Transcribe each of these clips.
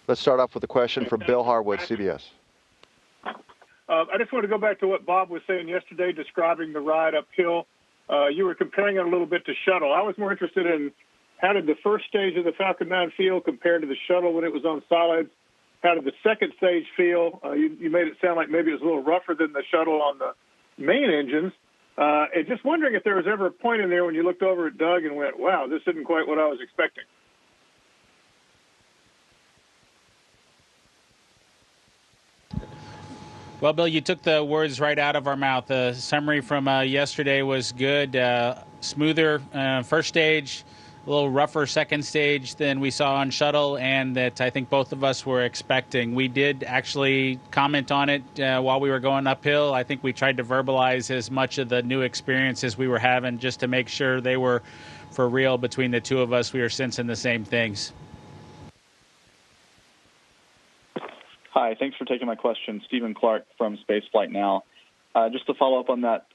Let's start off with a question for Bill Harwood, CBS. I just want to go back to what Bob was saying yesterday, describing the ride uphill. You were comparing it a little bit to shuttle. I was more interested in how did the first stage of the Falcon 9 feel compared to the shuttle when it was on solids? How did the second stage feel? You made it sound like maybe it was a little rougher than the shuttle on the main engines. And just wondering if there was ever a point in there when you looked over at Doug and went, wow, this isn't quite what I was expecting. Well, Bill, you took the words right out of our mouth. The summary from yesterday was good, smoother first stage, a little rougher second stage than we saw on shuttle, and that I think both of us were expecting. We did actually comment on it while we were going uphill. I think we tried to verbalize as much of the new experiences we were having just to make sure they were for real between the two of us. We were sensing the same things. Hi, thanks for taking my question. Stephen Clark from Spaceflight Now. Just to follow up on that,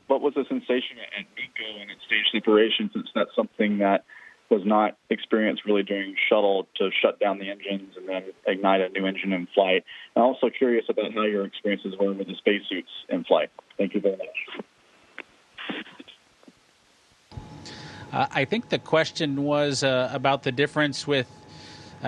what was the sensation at MECO and at stage separation, since that's something that was not experienced really during shuttle, to shut down the engines and then ignite a new engine in flight? I'm also curious about how your experiences were with the spacesuits in flight. Thank you very much. I think the question was about the difference with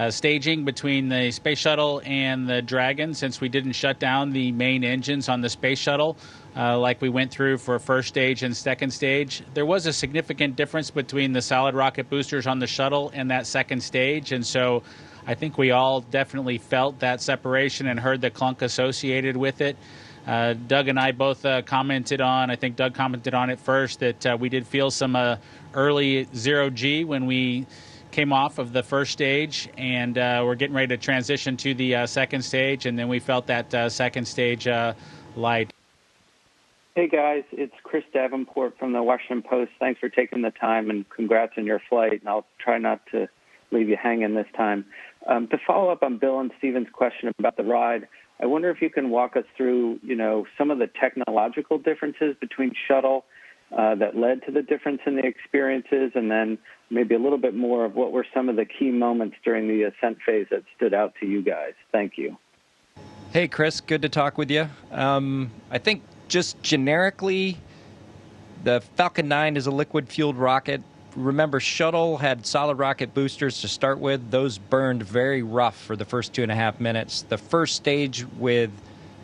staging between the Space Shuttle and the Dragon, since we didn't shut down the main engines on the Space Shuttle like we went through for first stage and second stage. There was a significant difference between the solid rocket boosters on the shuttle and that second stage, and so I think we all definitely felt that separation and heard the clunk associated with it. Doug and I both commented on, I think Doug commented on it first, that we did feel some early zero-G when we came off of the first stage, and we're getting ready to transition to the second stage, and then we felt that second stage light. Hey guys, it's Chris Davenport from the Washington Post. Thanks for taking the time, and congrats on your flight, and I'll try not to leave you hanging this time. To follow up on Bill and Stephen's question about the ride, I wonder if you can walk us through, some of the technological differences between shuttle that led to the difference in the experiences, and then maybe a little bit more of what were some of the key moments during the ascent phase that stood out to you guys. Thank you. Hey, Chris, good to talk with you. I think just generically, the Falcon 9 is a liquid-fueled rocket. Remember, shuttle had solid rocket boosters to start with. Those burned very rough for the first 2.5 minutes. The first stage with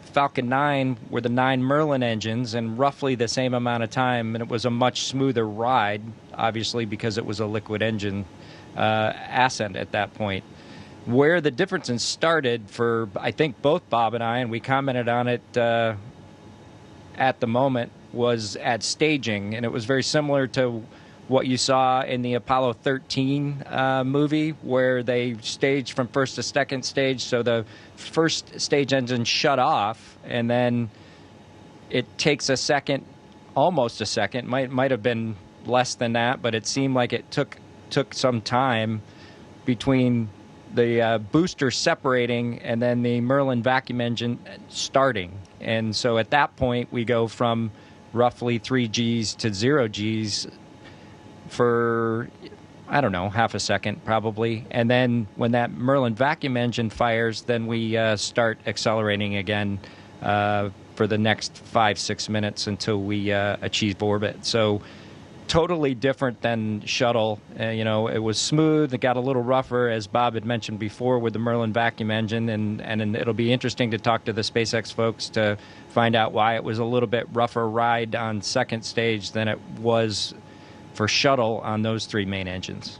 Falcon 9 were the 9 Merlin engines, and roughly the same amount of time, and it was a much smoother ride, obviously, because it was a liquid engine ascent at that point. Where the differences started for, I think, both Bob and I, and we commented on it at the moment, was at staging, and it was very similar to what you saw in the Apollo 13 movie, where they staged from first to second stage. So the first stage engine shut off, and then it takes a second, almost a second, might have been less than that, but it seemed like it took some time between the booster separating and then the Merlin vacuum engine starting. And so at that point, we go from roughly 3 Gs to 0 Gs for, I don't know, half a second probably. And then when that Merlin vacuum engine fires, then we start accelerating again for the next 5-6 minutes until we achieve orbit. So totally different than shuttle. It was smooth. It got a little rougher, as Bob had mentioned before, with the Merlin vacuum engine. And it'll be interesting to talk to the SpaceX folks to find out why it was a little bit rougher ride on second stage than it was for shuttle on those 3 main engines.